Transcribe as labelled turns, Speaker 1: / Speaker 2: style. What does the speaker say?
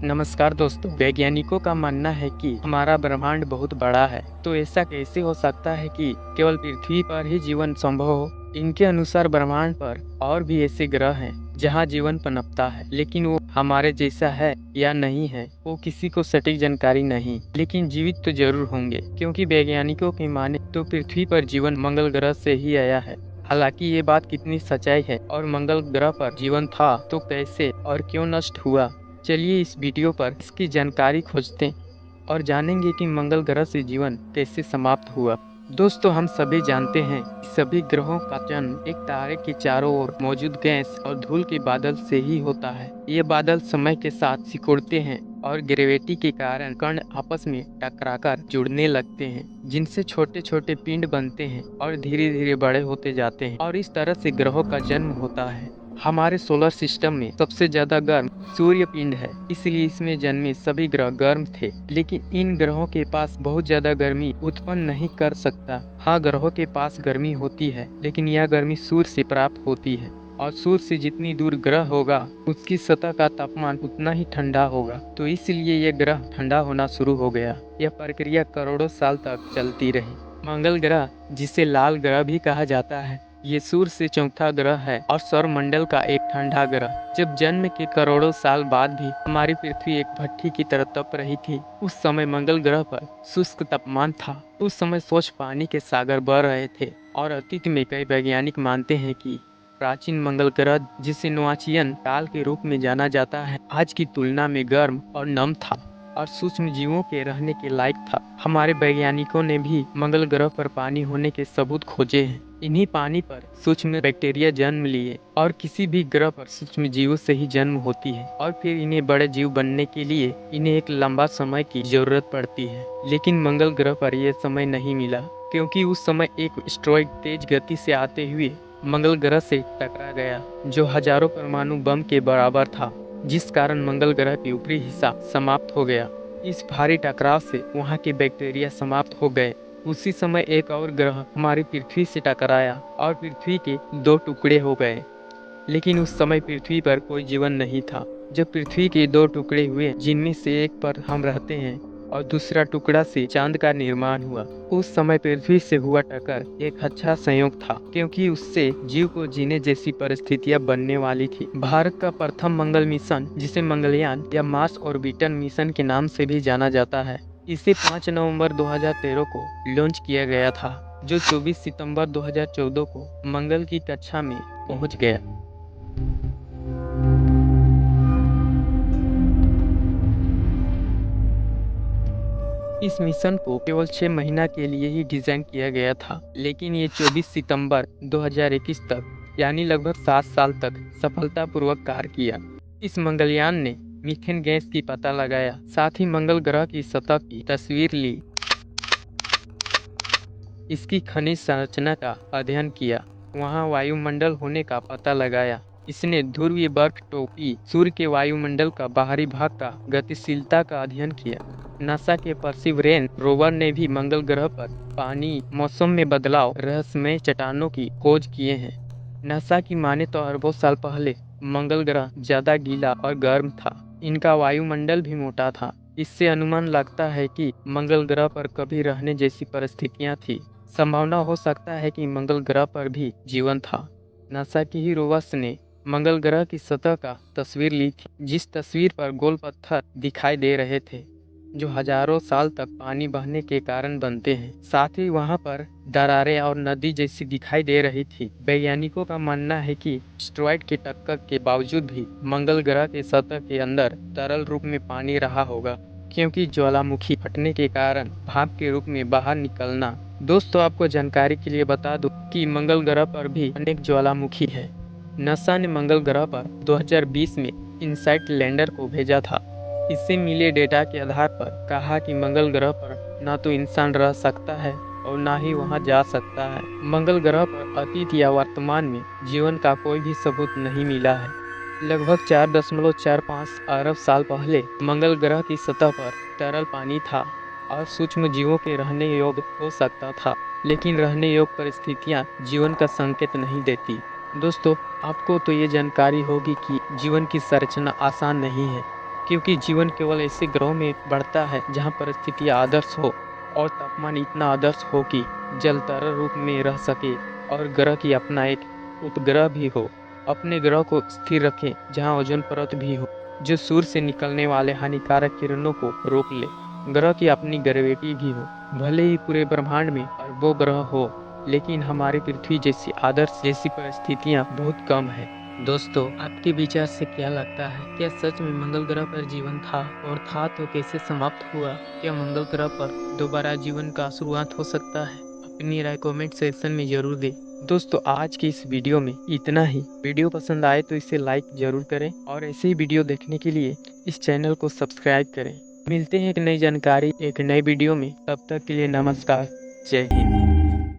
Speaker 1: नमस्कार दोस्तों। वैज्ञानिकों का मानना है कि हमारा ब्रह्मांड बहुत बड़ा है, तो ऐसा कैसे हो सकता है कि केवल पृथ्वी पर ही जीवन संभव हो। इनके अनुसार ब्रह्मांड पर और भी ऐसे ग्रह हैं जहां जीवन पनपता है, लेकिन वो हमारे जैसा है या नहीं है वो किसी को सटीक जानकारी नहीं, लेकिन जीवित तो जरूर होंगे, क्योंकि वैज्ञानिकों की माने तो पृथ्वी पर जीवन मंगल ग्रह से ही आया है। हालांकि ये बात कितनी सच्चाई है और मंगल ग्रह पर जीवन था तो कैसे और क्यों नष्ट हुआ, चलिए इस वीडियो पर इसकी जानकारी खोजते हैं और जानेंगे कि मंगल ग्रह से जीवन कैसे समाप्त हुआ। दोस्तों, हम सभी जानते हैं कि सभी ग्रहों का जन्म एक तारे के चारों ओर मौजूद गैस और धूल के बादल से ही होता है। ये बादल समय के साथ सिकुड़ते हैं और ग्रेविटी के कारण कण आपस में टकराकर जुड़ने लगते हैं, जिनसे छोटे छोटे पिंड बनते हैं और धीरे धीरे बड़े होते जाते हैं, और इस तरह से ग्रहों का जन्म होता है। हमारे सोलर सिस्टम में सबसे ज्यादा गर्म सूर्य पिंड है, इसलिए इसमें जन्मे सभी ग्रह गर्म थे, लेकिन इन ग्रहों के पास बहुत ज्यादा गर्मी उत्पन्न नहीं कर सकता। हाँ, ग्रहों के पास गर्मी होती है, लेकिन यह गर्मी सूर्य से प्राप्त होती है, और सूर्य से जितनी दूर ग्रह होगा उसकी सतह का तापमान उतना ही ठंडा होगा, तो इसलिए यह ग्रह ठंडा होना शुरू हो गया। यह प्रक्रिया करोड़ों साल तक चलती रही। मंगल ग्रह, जिसे लाल ग्रह भी कहा जाता है, ये सूर्य से चौथा ग्रह है और सौरमंडल का एक ठंडा ग्रह। जब जन्म के करोड़ों साल बाद भी हमारी पृथ्वी एक भट्ठी की तरह तप रही थी, उस समय मंगल ग्रह पर शुष्क तापमान था। उस समय स्वच्छ पानी के सागर बह रहे थे, और अतीत में कई वैज्ञानिक मानते हैं कि प्राचीन मंगल ग्रह, जिसे नोआचियन काल के रूप में जाना जाता है, आज की तुलना में गर्म और नम था और सूक्ष्म जीवों के रहने के लायक था। हमारे वैज्ञानिकों ने भी मंगल ग्रह पर पानी होने के सबूत खोजे हैं। इन्हीं पानी पर सूक्ष्म बैक्टीरिया जन्म लिए, और किसी भी ग्रह पर सूक्ष्म जीवों से ही जन्म होती है, और फिर इन्हें बड़े जीव बनने के लिए इन्हें एक लंबा समय की जरूरत पड़ती है। लेकिन मंगल ग्रह पर यह समय नहीं मिला, क्योंकि उस समय एक एस्टेरॉयड तेज गति से आते हुए मंगल ग्रह से टकरा गया, जो हजारों परमाणु बम के बराबर था, जिस कारण मंगल ग्रह की ऊपरी हिस्सा समाप्त हो गया। इस भारी टकराव से वहाँ के बैक्टीरिया समाप्त हो गए। उसी समय एक और ग्रह हमारी पृथ्वी से टकराया और पृथ्वी के दो टुकड़े हो गए, लेकिन उस समय पृथ्वी पर कोई जीवन नहीं था। जब पृथ्वी के दो टुकड़े हुए, जिनमें से एक पर हम रहते हैं और दूसरा टुकड़ा से चांद का निर्माण हुआ, उस समय पृथ्वी से हुआ टक्कर एक अच्छा संयोग था, क्योंकि उससे जीव को जीने जैसी परिस्थितियां बनने वाली थी। भारत का प्रथम मंगल मिशन, जिसे मंगलयान या मार्स ऑर्बिटर मिशन के नाम से भी जाना जाता है, इसे 5 नवंबर 2013 को लॉन्च किया गया था, जो 24 सितंबर 2014 को मंगल की कक्षा में पहुंच गया। इस मिशन को केवल 6 महीना के लिए ही डिजाइन किया गया था, लेकिन ये 24 सितंबर 2021 तक, यानी लगभग 7 साल तक सफलतापूर्वक कार्य किया। इस मंगलयान ने मीथेन गैस की पता लगाया, साथ ही मंगल ग्रह की सतह की तस्वीर ली, इसकी खनिज संरचना का अध्ययन किया, वहाँ वायुमंडल होने का पता लगाया। इसने ध्रुवीय बर्फ टोपी, सूर्य के वायुमंडल का बाहरी भाग का गतिशीलता का अध्ययन किया। नासा के परसिवरेंस रोवर ने भी मंगल ग्रह पर पानी, मौसम में बदलाव, रहस्यमय चट्टानों की खोज किए हैं। नासा की माने तो अरबों साल पहले मंगल ग्रह ज्यादा गीला और गर्म था। इनका वायुमंडल भी मोटा था। इससे अनुमान लगता है कि मंगल ग्रह पर कभी रहने जैसी परिस्थितियां थी। संभावना हो सकता है कि मंगल ग्रह पर भी जीवन था। नासा की ही रोवर्स ने मंगल ग्रह की सतह का तस्वीर ली थी, जिस तस्वीर पर गोल पत्थर दिखाई दे रहे थे, जो हजारों साल तक पानी बहने के कारण बनते हैं। साथ ही वहां पर दरारें और नदी जैसी दिखाई दे रही थी। वैज्ञानिकों का मानना है कि एस्टेरॉयड की टक्कर के बावजूद भी मंगल ग्रह के सतह के अंदर तरल रूप में पानी रहा होगा, क्योंकि ज्वालामुखी फटने के कारण भाप के रूप में बाहर निकलना। दोस्तों, आपको जानकारी के लिए बता दूं कि मंगल ग्रह पर भी अनेक ज्वालामुखी है। नासा ने मंगल ग्रह पर 2020 में इनसाइट लैंडर को भेजा था। इससे मिले डेटा के आधार पर कहा कि मंगल ग्रह पर ना तो इंसान रह सकता है और ना ही वहां जा सकता है। मंगल ग्रह पर अतीत या वर्तमान में जीवन का कोई भी सबूत नहीं मिला है। लगभग 4.45 अरब साल पहले मंगल ग्रह की सतह पर तरल पानी था। और सूक्ष्म जीवों के रहने योग्य हो सकता था, लेकिन रहने योग्य परिस्थितियां जीवन का संकेत नहीं देती। दोस्तों, आपको तो ये जानकारी होगी कि जीवन की संरचना आसान नहीं है, क्योंकि जीवन केवल ऐसे ग्रहों में बढ़ता है जहाँ परिस्थितियाँ आदर्श हो और तापमान इतना आदर्श हो कि जल तरल रूप में रह सके और ग्रह की अपना एक उपग्रह भी हो। अपने ग्रह को स्थिर रखें जहाँ ओजोन परत भी हो, जो सूर्य से निकलने वाले हानिकारक किरणों को रोक ले। ग्रह की अपनी ग्रेविटी भी हो। भले ही पूरे ब्रह्मांड में अरबों ग्रह हो, लेकिन हमारी पृथ्वी जैसी आदर्श जैसी परिस्थितियाँ बहुत कम है। दोस्तों, आपके विचार से क्या लगता है? क्या सच में मंगल ग्रह पर जीवन था? और था तो कैसे समाप्त हुआ? क्या मंगल ग्रह पर दोबारा जीवन का शुरुआत हो सकता है? अपनी राय कमेंट सेक्शन में जरूर दें। दोस्तों, आज की इस वीडियो में इतना ही। वीडियो पसंद आए तो इसे लाइक जरूर करें और ऐसे ही वीडियो देखने के लिए इस चैनल को सब्सक्राइब करें। मिलते हैं एक नई जानकारी एक नए वीडियो में। तब तक के लिए नमस्कार। जय हिंद।